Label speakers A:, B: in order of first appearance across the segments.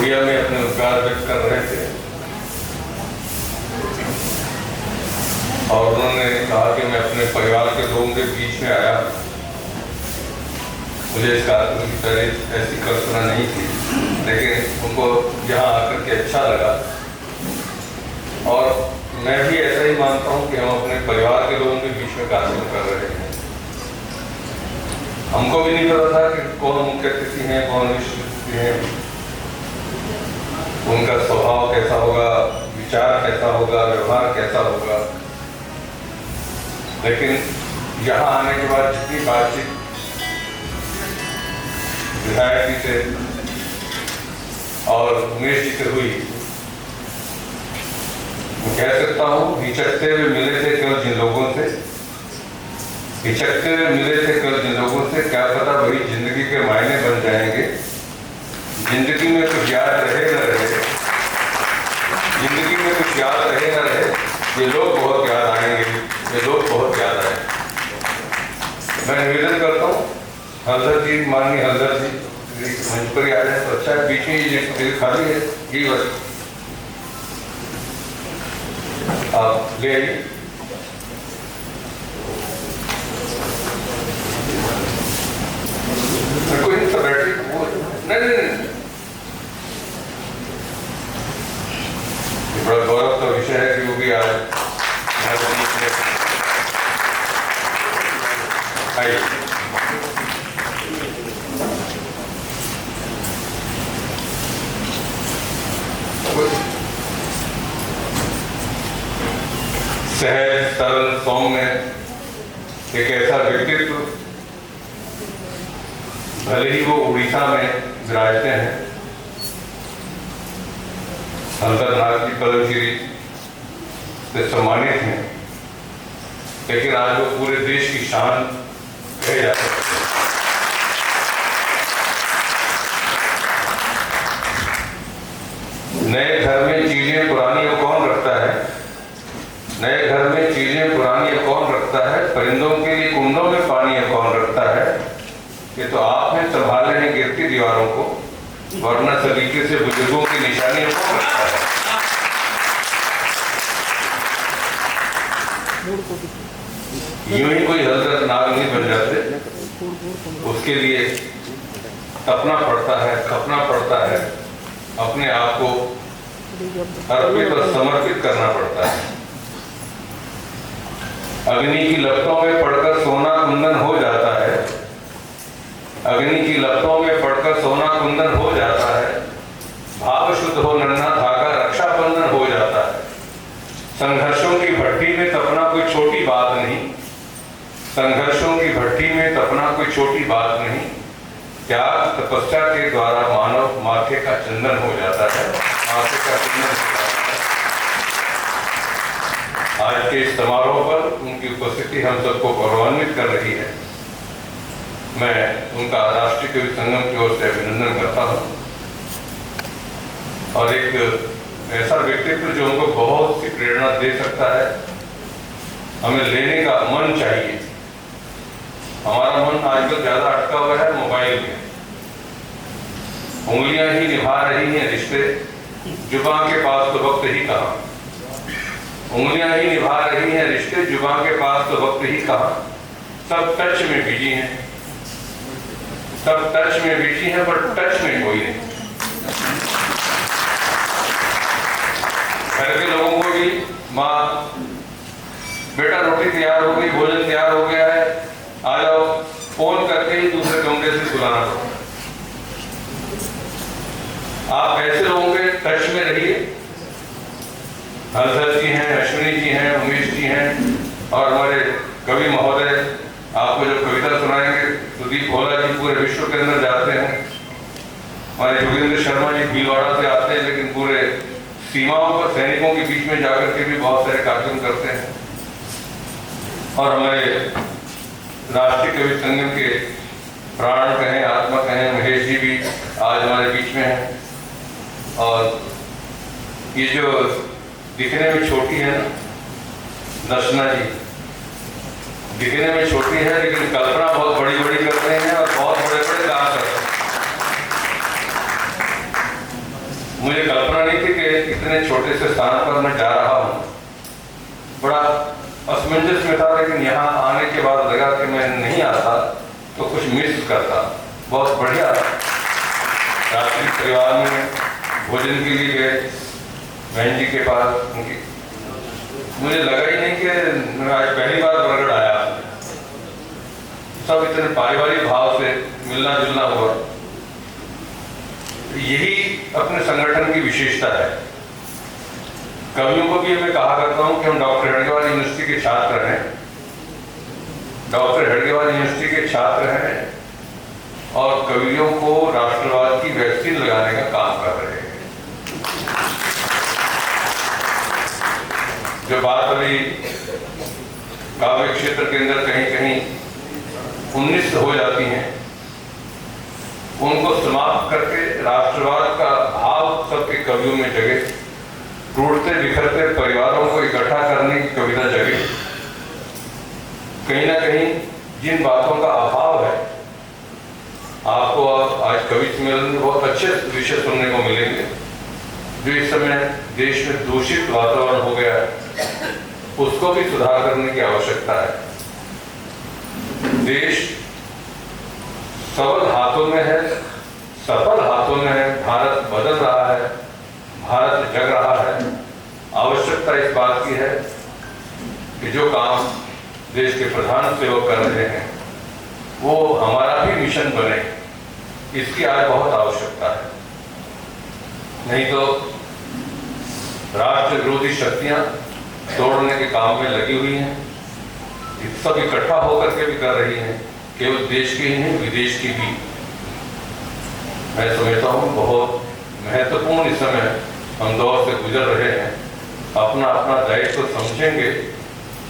A: लोहिया में अपने विचार व्यक्त कर रहे थे और उन्होंने कहा कि मैं अपने परिवार के लोगों के बीच में आया। मुझे इस कार्यक्रम की पहले ऐसी कल्पना नहीं थी, लेकिन उनको यहाँ आकर के अच्छा लगा। और मैं भी ऐसा ही मानता हूँ कि हम अपने परिवार के लोगों के बीच में कार्यक्रम कर रहे हैं। हमको भी नहीं पता था कि कौन मुख्य अतिथि हैं, कौन विशिष्ट अतिथि हैं, उनका स्वभाव कैसा होगा, विचार कैसा होगा, व्यवहार कैसा होगा। लेकिन यहाँ आने के बाद जितनी बातचीत विधायक जी से और उमेश जी से हुई, मैं कह सकता हूँ हिचकते हुए मिले थे कल जिन लोगों से, हिचकते हुए मिले थे कल जिन लोगों से, क्या पता वही जिंदगी के मायने बन जाएंगे। जिंदगी में कुछ याद रहे न रहे, जिंदगी में कुछ याद रहे न रहे, ये लोग बहुत याद आएंगे, ये लोग बहुत याद आए। मैं निवेदन करता हूँ हल्दर जी, माननीय हल्दर जी मंच पर आ जाए तो अच्छा है। बीच में ये खाली है, ये बस आप ले आइए। कोई नहीं, सब बैठे, नहीं, बड़ा गौरव का विषय है कि वो भी आज आइए। सहज सरल सौम्य एक ऐसा व्यक्तित्व, भले ही वो उड़ीसा में विराजते हैं, अंतरनाथ की पद्मश्री से सम्मानित हैं, लेकिन आज वो पूरे देश की शान कहे जाते हैं। नए घर में चीजें पुरानी और कौन रखता है, नए घर में चीजें पुरानी और कौन रखता है, परिंदों के लिए कुंडों में पानी और कौन रखता है। ये तो आपने संभाले हैं गिरती दीवारों को, वरना सलीके से बुजुर्गों की निशानियों को रखता है। यूं ही कोई हल्दर नाग नहीं बन जाते, उसके लिए तपना पड़ता है, खपना पड़ता है, अपने आप को अर्पित और समर्पित करना पड़ता है। अग्नि की लपटों में पड़कर सोना कुंदन हो जाता है, अग्नि की लपटों में पड़कर सोना कुंदन हो जाता है। भाव शुद्ध हो नन्हा धागा रक्षा बंधन हो जाता है। संघर्षों की भट्टी में तपना कोई छोटी बात नहीं, संघर्षों की भट्टी में तपना कोई छोटी बात नहीं। त्याग तपस्या के द्वारा मानव माथे का चंदन हो जाता है, माथे का चंदन हो जाता है। आज के इस समारोह पर उनकी उपस्थिति हम सबको गौरवान्वित कर रही है। मैं उनका राष्ट्रीय कवि संगम की ओर से अभिनंदन करता हूँ। और एक ऐसा व्यक्तित्व जो उनको बहुत सी प्रेरणा दे सकता है। हमें लेने का मन चाहिए। हमारा मन आजकल ज्यादा अटका हुआ है मोबाइल में, उंगलियां ही निभा रही हैं रिश्ते, जुबान के पास तो वक्त ही कहा। उंगलियां ही निभा रही हैं रिश्ते, जुबान के पास तो वक्त ही कहा। सब टच में बिजी हैं, सब टच में बिजी हैं, पर टच में कोई नहीं। घर के लोगों को भी माँ बेटा रोटी तैयार हो गई, भोजन तैयार हो गया है, आ जाओ, फोन करके ही दूसरे कमरे से बुलाना पड़ता। आप ऐसे लोगों के टच में रहिए। हल्दर जी हैं, अश्विनी जी हैं, उमेश जी हैं और हमारे कवि महोदय आपको जो कविता सुनाएंगे, सुदीप भोला जी पूरे विश्व के अंदर जाते हैं। हमारे जोगिंद्र शर्मा जी भीलवाड़ा से आते हैं, लेकिन पूरे सीमाओं पर सैनिकों के बीच में जाकर के भी बहुत सारे कार्यक्रम करते हैं। और हमारे राष्ट्रीय कवि संगम के प्राण कहें, आत्मा कहें, महेश जी भी आज हमारे बीच में हैं। और ये जो दिखने में छोटी है ना, दर्शना जी, दिखने में छोटी है लेकिन कल्पना बहुत बड़ी बड़ी करते हैं और बहुत बड़े बड़े काम करते हैं। मुझे कल्पना नहीं थी कि इतने छोटे से स्थान पर मैं जा रहा हूँ। बड़ा असमंजस में था, लेकिन यहाँ आने के बाद लगा कि मैं नहीं आता तो कुछ मिस करता। बहुत बढ़िया रात्रि परिवार में भोजन के लिए गए बहन जी के पास उनकी। मुझे लगा ही नहीं कि मैं आज पहली बार बरगढ़ आया। सब इतने पारिवारिक भाव से मिलना जुलना हुआ। यही अपने संगठन की विशेषता है। कवियों को भी मैं कहा करता हूं कि हम डॉक्टर हेडगेवार यूनिवर्सिटी के छात्र हैं, डॉक्टर हेडगेवार यूनिवर्सिटी के छात्र हैं और कवियों को राष्ट्रवाद की वैक्सीन लगाने का काम कर रहे हैं। जो बात अभी काव्य क्षेत्र के अंदर कहीं कहीं 19 हो जाती हैं, उनको समाप्त करके राष्ट्रवाद का भाव सबके कवियों में जगे, टूटते बिखरते परिवारों को इकट्ठा करने की कविता जगे। कहीं ना कहीं जिन बातों का अभाव है, आपको आज कवि सम्मेलन में बहुत अच्छे विषय सुनने को मिलेंगे। जो इस समय देश में दूषित वातावरण हो गया है, उसको भी सुधार करने की आवश्यकता है। देश सबल हाथों में है, सफल हाथों में है। भारत बदल रहा है, भारत जग रहा है। आवश्यकता इस बात की है कि जो काम देश के प्रधान सेवक कर रहे हैं वो हमारा भी मिशन बने, इसकी आज बहुत आवश्यकता है। नहीं तो राष्ट्र विरोधी शक्तियां तोड़ने के काम में लगी हुई हैं, सब इकट्ठा होकर के भी कर रही हैं, केवल देश की ही नहीं विदेश की भी। मैं समझता हूँ बहुत महत्वपूर्ण इस समय हम दौर से गुजर रहे हैं। अपना अपना दायित्व तो समझेंगे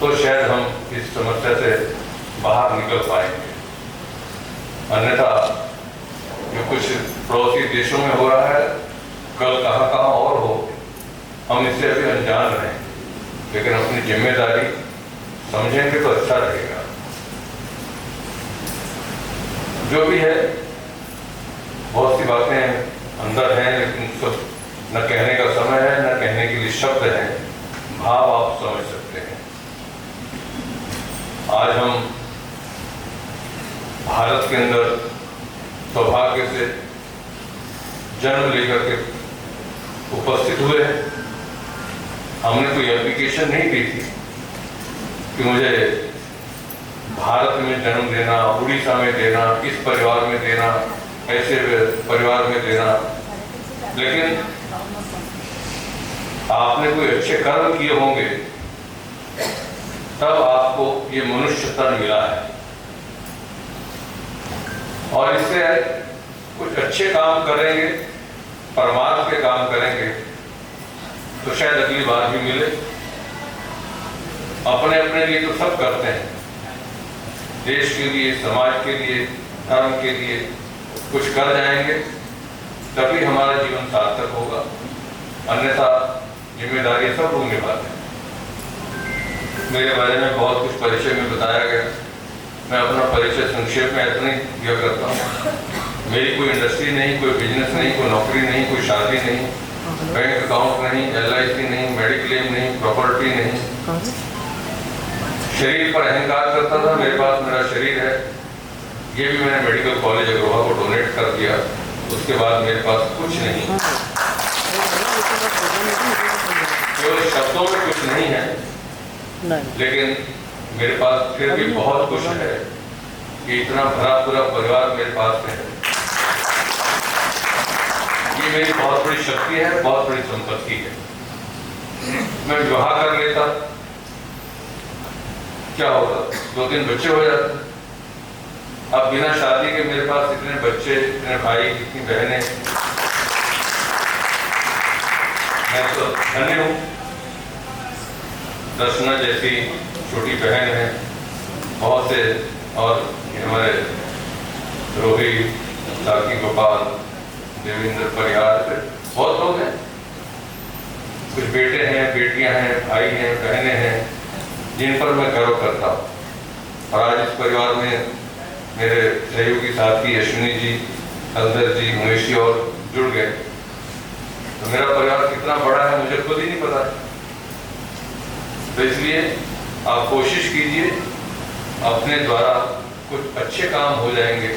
A: तो शायद हम इस समस्या से बाहर निकल पाएंगे। अन्यथा जो कुछ पड़ोसी देशों में हो रहा है, कल कहाँ कहाँ और हो, हम इससे अभी अनजान रहे। लेकिन अपनी जिम्मेदारी समझेंगे तो अच्छा रहेगा। जो भी है, बहुत सी बातें अंदर हैं, लेकिन सब न कहने का समय है, न कहने के लिए शब्द हैं। भाव आप समझ सकते हैं। आज हम भारत के अंदर सौभाग्य से जन्म लेकर के उपस्थित हुए हैं। हमने कोई एप्लीकेशन नहीं दी थी कि मुझे भारत में जन्म देना, उड़ीसा में देना, इस परिवार में देना, ऐसे परिवार में देना। लेकिन आपने कोई अच्छे कर्म किए होंगे तब आपको ये मनुष्य तन मिला है। और इससे कुछ अच्छे काम करेंगे, परमार्थ के काम करेंगे तो शायद अगली बार भी मिले। अपने अपने लिए तो सब करते हैं, देश के लिए, समाज के लिए, धर्म के लिए कुछ कर जाएंगे तभी हमारा जीवन सार्थक होगा। अन्यथा जिम्मेदारी सब लोग निभाते हैं। मेरे बारे में बहुत कुछ परिचय में बताया गया। मैं अपना परिचय संक्षेप में इतना ही दिया करता हूँ। मेरी कोई इंडस्ट्री नहीं, कोई बिजनेस नहीं, कोई नौकरी नहीं, कोई शादी नहीं, बैंक अकाउंट नहीं, LIC नहीं, मेडिक्लेम नहीं, प्रॉपर्टी नहीं। शरीर पर अहंकार करता था, मेरे पास मेरा शरीर है, ये भी मैंने मेडिकल कॉलेज अग्रोहा को डोनेट कर दिया। उसके बाद मेरे पास कुछ नहीं, केवल शब्दों में कुछ नहीं है, लेकिन मेरे पास फिर भी बहुत कुछ है कि इतना भरा पूरा परिवार मेरे पास है। ये मेरी बहुत बड़ी शक्ति है, बहुत बड़ी संपत्ति है। मैं विवाह कर लेता, क्या होगा, 2-3 बच्चे हो जाते। अब बिना शादी के मेरे पास इतने बच्चे, इतने भाई, इतनी बहनें, मैं तो धन्य हूँ। दर्शना जैसी छोटी बहन है, बहुत से, और हमारे रोहित, साकी गोपाल, देवेंद्र परिहार से बहुत लोग हैं। कुछ बेटे हैं, बेटियां हैं, भाई हैं, बहनें हैं, जिन पर मैं गर्व करता हूँ। और आज इस परिवार में मेरे सहयोगी साथी अश्विनी जी, हल्दर जी, महेशी और जुड़ गए। तो मेरा परिवार कितना बड़ा है मुझे खुद ही नहीं पता। तो इसलिए आप कोशिश कीजिए, अपने द्वारा कुछ अच्छे काम हो जाएंगे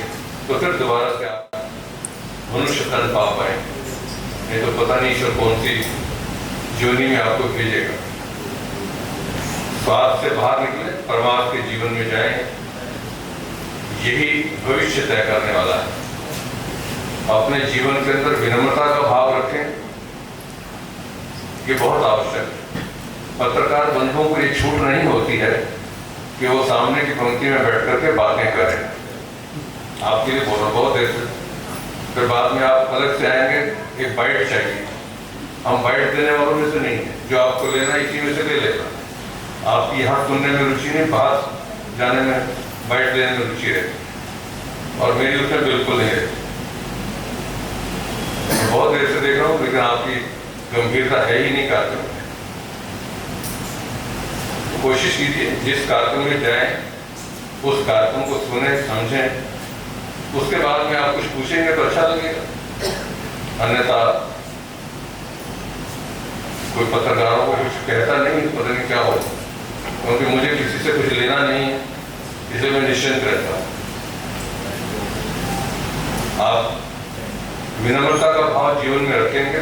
A: तो फिर दोबारा से आप मनुष्य तन पा पाएंगे, नहीं तो पता नहीं ईश्वर कौन सी जोनी में आपको भेजेगा। स्वार्थ से बाहर निकले, परमार्थ के जीवन में जाएं, यही भविष्य तय करने वाला है। अपने जीवन के अंदर विनम्रता का भाव रखें, ये बहुत आवश्यक है। पत्रकार बंधुओं को ये छूट नहीं होती है कि वो सामने की पंक्ति में बैठ करके बातें करें, आपके लिए बहुत देर से, फिर बाद में आप अलग से आएंगे, एक बाइट चाहिए। हम बाइट देने वालों में से नहीं है, जो आपको लेना इसी में से ले लेगा। आपकी यहाँ सुनने में रुचि नहीं, बाहर जाने में बाइट लेने में रुचि रहती, और मेरी उसमें बिल्कुल नहीं रहती। बहुत देर से देख रहा हूँ, लेकिन आपकी गंभीरता है ही नहीं कार्यक्रम में। कोशिश कीजिए जिस कार्यक्रम में जाएं उस कार्यक्रम को सुने, समझें, उसके बाद में आप कुछ पूछेंगे तो अच्छा लगेगा। अन्यथा कोई पत्रकारों को कुछ कहता नहीं, पता नहीं क्या हो, क्योंकि मुझे किसी से कुछ लेना नहीं है, इसलिए मैं निश्चिंत रहता हूँ। आप विनम्रता का भाव जीवन में रखेंगे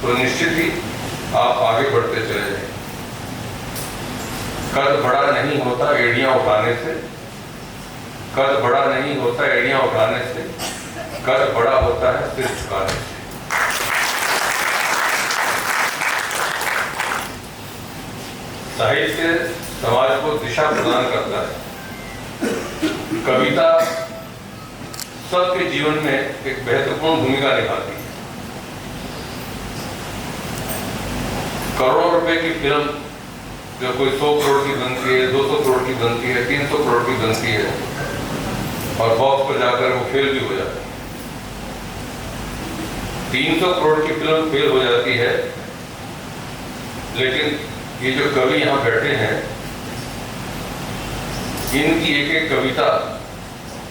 A: तो निश्चित ही आप आगे बढ़ते चले जाएंगे। कद बड़ा नहीं होता एड़ियां उठाने से, कद बड़ा नहीं होता एड़ियां उठाने से, कद बड़ा होता है सिर झुकाने से। साहित्य समाज को दिशा प्रदान करता है। कविता सबके जीवन में एक महत्वपूर्ण भूमिका निभाती है। करोड़ों रुपए की फिल्म जो कोई 100 करोड़ की बनती है, 200 करोड़ की बनती है, 300 करोड़ की बनती है, और बॉक्स पर जाकर वो फेल भी हो जाती है। 300 करोड़ की फिल्म फेल हो जाती है, लेकिन ये जो कवि यहाँ बैठे हैं, इनकी एक एक कविता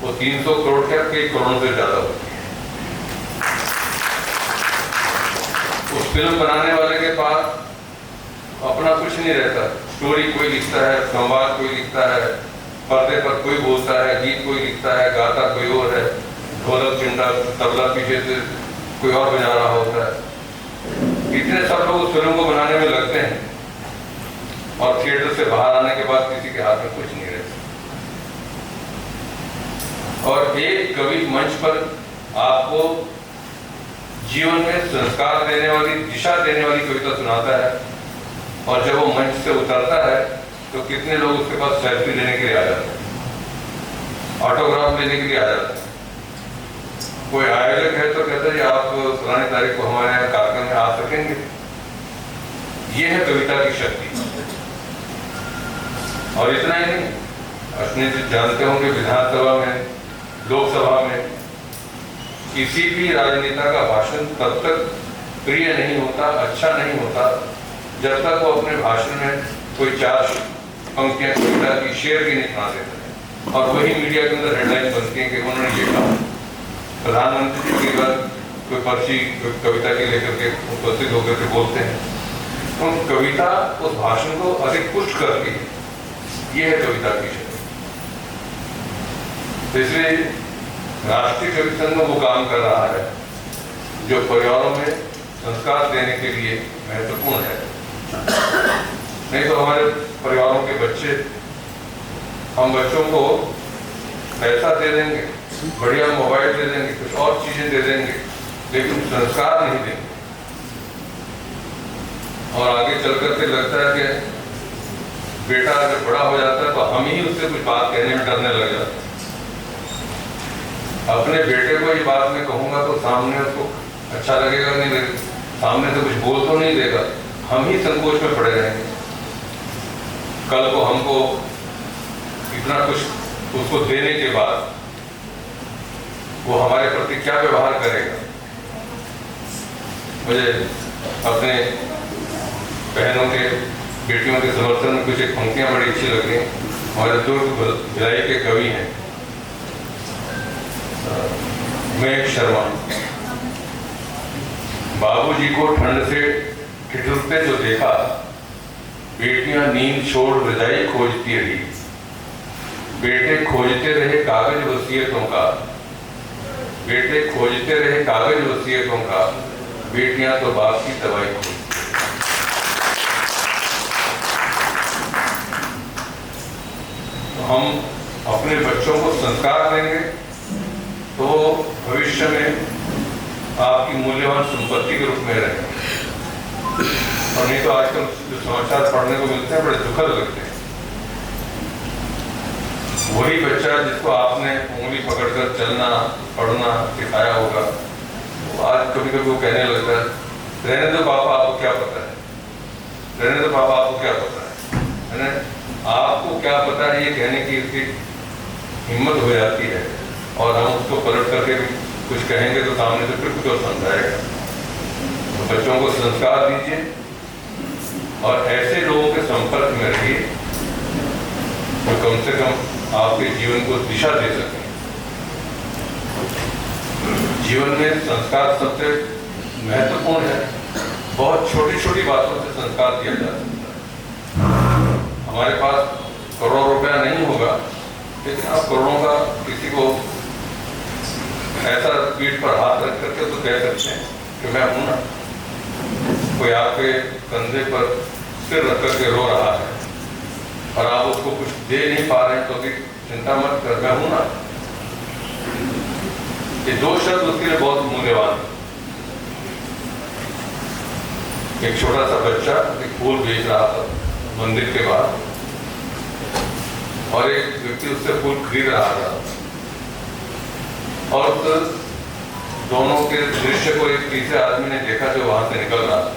A: वो 300 करोड़ क्या, कई करोड़ से ज्यादा होती है। उस फिल्म बनाने वाले के पास अपना कुछ नहीं रहता। स्टोरी कोई लिखता है, संवाद कोई लिखता है, पर्दे पर कोई बोलता है, गीत कोई लिखता है, गाता कोई और है, ढोलक चिंटा तबला पीछे से कोई और बजा रहा होता है। इतने सब लोग उस फिल्म को बनाने में लगते हैं, और थिएटर से बाहर आने के बाद किसी के हाथ में कुछ नहीं रहता। और एक कवि मंच पर आपको जीवन में संस्कार देने वाली, दिशा देने वाली कविता सुनाता है, और जब वो मंच से उतरता है तो कितने लोग उसके पास सेल्फी लेने के लिए आ जाते हैं, ऑटोग्राफ लेने के लिए आ जाते हैं। कोई आयोजक है तो कहता है आप पुरानी तारीख को हमारे यहाँ कार्यक्रम में आ सकेंगे। ये है कविता की शक्ति। और इतना ही नहीं, अपने जो जानते होंगे विधानसभा में, लोकसभा में, किसी भी राजनेता का भाषण तब तक प्रिय नहीं होता, अच्छा नहीं होता, जब तक वो अपने भाषण में कोई 4 पंक्तियां कविता की, शेर की नहीं सुना देता है। और वही मीडिया के अंदर हेडलाइन बनती है कि उन्होंने ये कहा। प्रधानमंत्री जी की बात कोई पर्ची कविता के लेकर के उपस्थित होकर के बोलते हैं, तो कविता उस भाषण को अधिक पुष्ट करती है। ये है कविता की शक्ति। इसलिए राष्ट्रीय कवि संघ वो काम कर रहा है जो परिवारों में संस्कार देने के लिए महत्वपूर्ण है। नहीं तो हमारे परिवारों के बच्चे, हम बच्चों को पैसा दे देंगे, बढ़िया मोबाइल दे देंगे, कुछ और चीजें दे देंगे, लेकिन संस्कार नहीं देंगे। और आगे चल करके लगता है कि बेटा अगर बड़ा हो जाता है तो हम ही उससे कुछ बात कहने में डरने लग जाते हैं। अपने बेटे को ये बात मैं कहूंगा तो सामने उसको अच्छा लगेगा नहीं लगेगा, सामने से कुछ बोल तो नहीं देगा, हम ही संकोच में पड़े रहेंगे। कल को हमको इतना कुछ उसको देने के बाद वो हमारे प्रति क्या व्यवहार करेगा। मुझे अपने बहनों के, बेटियों के समर्थन में कुछ एक पंक्तियां बड़ी अच्छी लग रही। हमारे दुर्ग भिलाई के कवि हैं मेघ शर्मा, बाबूजी को ठंड से ठिठुरते जो देखा, बेटियां नींद छोड़ रजाई खोजती रही। बेटे खोजते रहे कागज वसीयतों का, बेटे खोजते रहे कागज वसीयतों का, बेटियां तो बाप की दवाई खोजती। तो हम अपने बच्चों को संस्कार देंगे तो भविष्य में आपकी मूल्यवान संपत्ति के रूप में रहेंगे। और नहीं तो आजकल जो समाचार पढ़ने को मिलते हैं बड़े दुखद लगते हैं। वही बच्चा जिसको आपने उंगली पकड़कर चलना पढ़ना सिखाया होगा, तो आज कभी कभी वो कहने लगता है, रहने दो पापा, आपको क्या पता है, रहने दो पापा, आपको क्या पता है ना? आपको क्या पता है ये कहने की उसकी हिम्मत हो जाती है, और हम उसको पलट करके कुछ कहेंगे तो सामने से फिर कुछ और समझाएगा। तो बच्चों को संस्कार दीजिए और ऐसे लोगों के संपर्क में रहिए जो कम से कम आपके जीवन को दिशा दे सकें। जीवन में संस्कार सबसे महत्वपूर्ण है। बहुत छोटी छोटी बातों से संस्कार दिया जा सकता है। हमारे पास करोड़ों रुपया नहीं होगा, लेकिन आप करोड़ों का किसी को ऐसा पीठ पर हाथ रख करके तो कह सकते हैं कि मैं हूं ना। कोई आपके कंधे पर सिर रख करके रो रहा है और आप उसको कुछ दे नहीं पा रहे हैं, तो भी चिंता मत कर, मैं हूं ना। ये दो शब्द उसके लिए बहुत मूल्यवान है। एक छोटा सा बच्चा एक फूल बेच रहा था मंदिर के बाहर, और एक व्यक्ति उससे फूल खरीद रहा था, और उस दोनों के दृश्य को एक तीसरे आदमी ने देखा जो वहां से निकल रहा था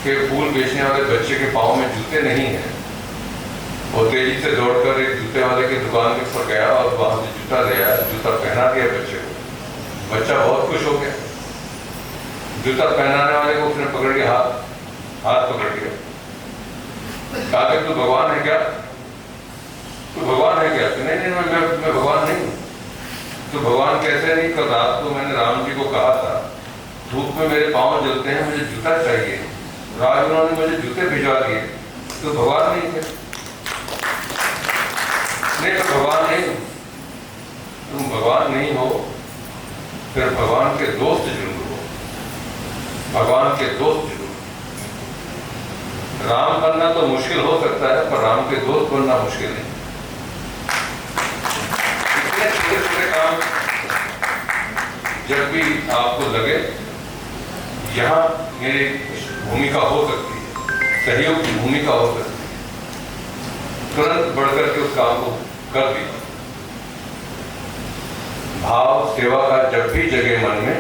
A: कि फूल बेचने वाले बच्चे के पाँव में जूते नहीं है। वो तेजी से दौड़कर एक जूते वाले की दुकान के ऊपर गया और वहां से जूता ले आया, जूता पहना दिया बच्चे को। बच्चा बहुत खुश हो गया। जूता पहनाने वाले को उसने पकड़ के हाथ पकड़ लिया, कहा कि तू भगवान है क्या? तू भगवान है क्या? नहीं, मैं भगवान नहीं हूँ। तो भगवान कैसे नहीं? कल रात को मैंने राम जी को कहा था, धूप में मेरे पाँव जलते हैं, मुझे जूता चाहिए। राज उन्होंने मुझे जूते भिजवा दिए। तो भगवान नहीं थे? नहीं, तो भगवान नहीं हो। तुम भगवान नहीं हो, फिर भगवान के दोस्त जरूर हो। भगवान के दोस्त जरूर। राम बनना तो मुश्किल हो सकता है, पर राम के दोस्त बनना मुश्किल नहीं। इतने छोटे छोटे काम जब भी आपको लगे यहाँ मेरी भूमिका हो सकती है, सहयोग की भूमिका हो सकती है, तुरंत बढ़कर के उस काम को कर दीजिए। भाव सेवा का जब भी जगे मन में,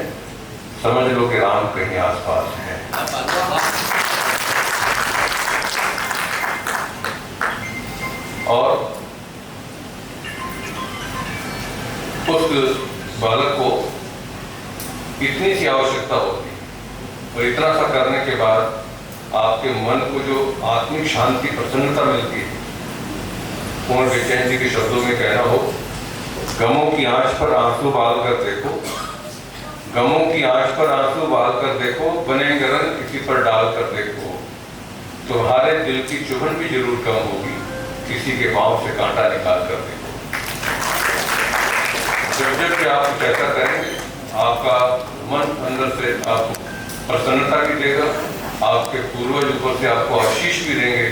A: समझ लो कि राम कहीं आसपास है। और उस बालक को इतनी सी आवश्यकता होती है, और इतना सा करने के बाद आपके मन को जो आत्मिक शांति प्रसन्नता मिलती है। पूर्ण बेचैन जी के शब्दों में कहना हो, गमों की आंच पर आंसू बाल कर देखो, गमों की आंच पर आंसू बाल कर देखो, बनेंगे रंग किसी पर डाल कर देखो, तुम्हारे दिल की चुभन भी जरूर कम होगी, किसी के पांव से कांटा निकाल कर देखो। जब जब कि आप कुछ ऐसा करेंगे, आपका मन अंदर से आपको प्रसन्नता भी देगा, आपके पूर्वज ऊपर से आपको आशीष भी देंगे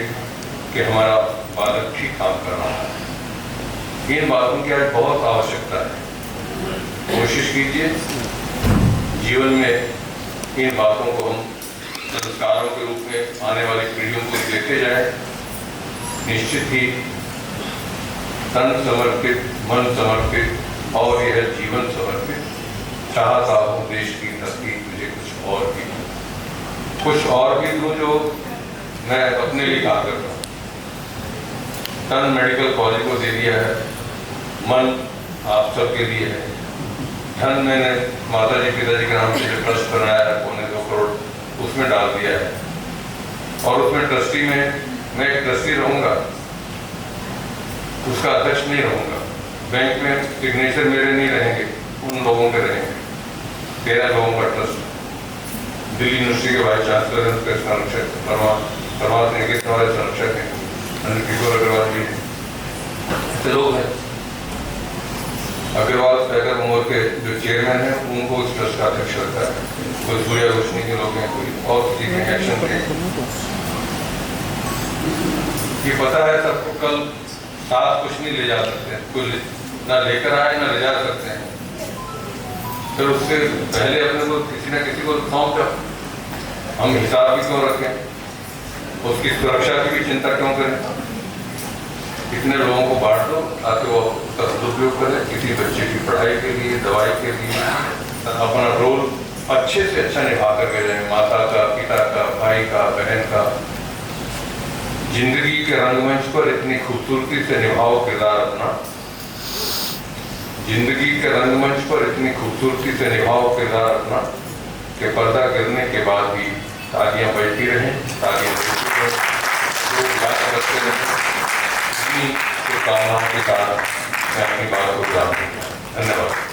A: कि हमारा बालक ठीक काम कर रहा है। इन बातों की आज बहुत आवश्यकता है। कोशिश कीजिए जीवन में इन बातों को हम संस्कारों के रूप में आने वाली पीढ़ियों को देते जाएं। निश्चित ही तन समर्पित, मन समर्पित और यह जीवन समर्पित, चाहता हूँ देश की धरती तुझे कुछ और भी दूं जो मैं अपने लिए कहा करता हूँ। तन मेडिकल कॉलेज को दे दिया है, मन आप सबके लिए है, धन मैंने माता जी पिताजी के नाम से जो ट्रस्ट बनाया है 2.25 करोड़ उसमें डाल दिया है, और उसमें ट्रस्टी में मैं एक ट्रस्टी रहूंगा, उसका अध्यक्ष नहीं रहूंगा। बैंक में सिग्नेचर मेरे नहीं रहेंगे, उन लोगों के रहेंगे। 13 लोगों का ट्रस्ट। दिल्ली यूनिवर्सिटी के वाइस चांसलर हैं, उसके संरक्षक परमात्मा निकेतन वाले संरक्षक हैं, अनिल किशोर अग्रवाल जी ऐसे लोग हैं। अग्रवाल साइकिल उमर के जो चेयरमैन हैं उनको उस ट्रस्ट का अध्यक्ष रहता है, कोई सूर्या रोशनी के लोग हैं, कोई और किसी के एक्शन के। ये पता है सबको, कल साथ कुछ नहीं ले जा सकते, कुछ ना लेकर आए ना ले जा सकते हैं, फिर उससे पहले अपने को किसी न किसी को सौंप दो। हम हिसाब भी क्यों रखें, उसकी सुरक्षा की भी चिंता क्यों करें। इतने लोगों को बांट दो ताकि वो उसका सदुपयोग करें किसी बच्चे की पढ़ाई के लिए, दवाई के लिए, अपना रोल अच्छे से अच्छा निभा करके जाए, माता का, पिता का, भाई का, बहन का। जिंदगी के रंगमंच पर इतनी खूबसूरती से निभाओ किरदार अपना, जिंदगी के रंगमंच पर इतनी खूबसूरती से निभाओ किरदार अपना कि पर्दा गिरने के बाद भी तालियां बजती रहें, तालियां बजती रहें, लोग याद करते रहें। इन्हीं शुभकामनाओं के साथ मैं अपनी बात को विराम दूंगा। धन्यवाद।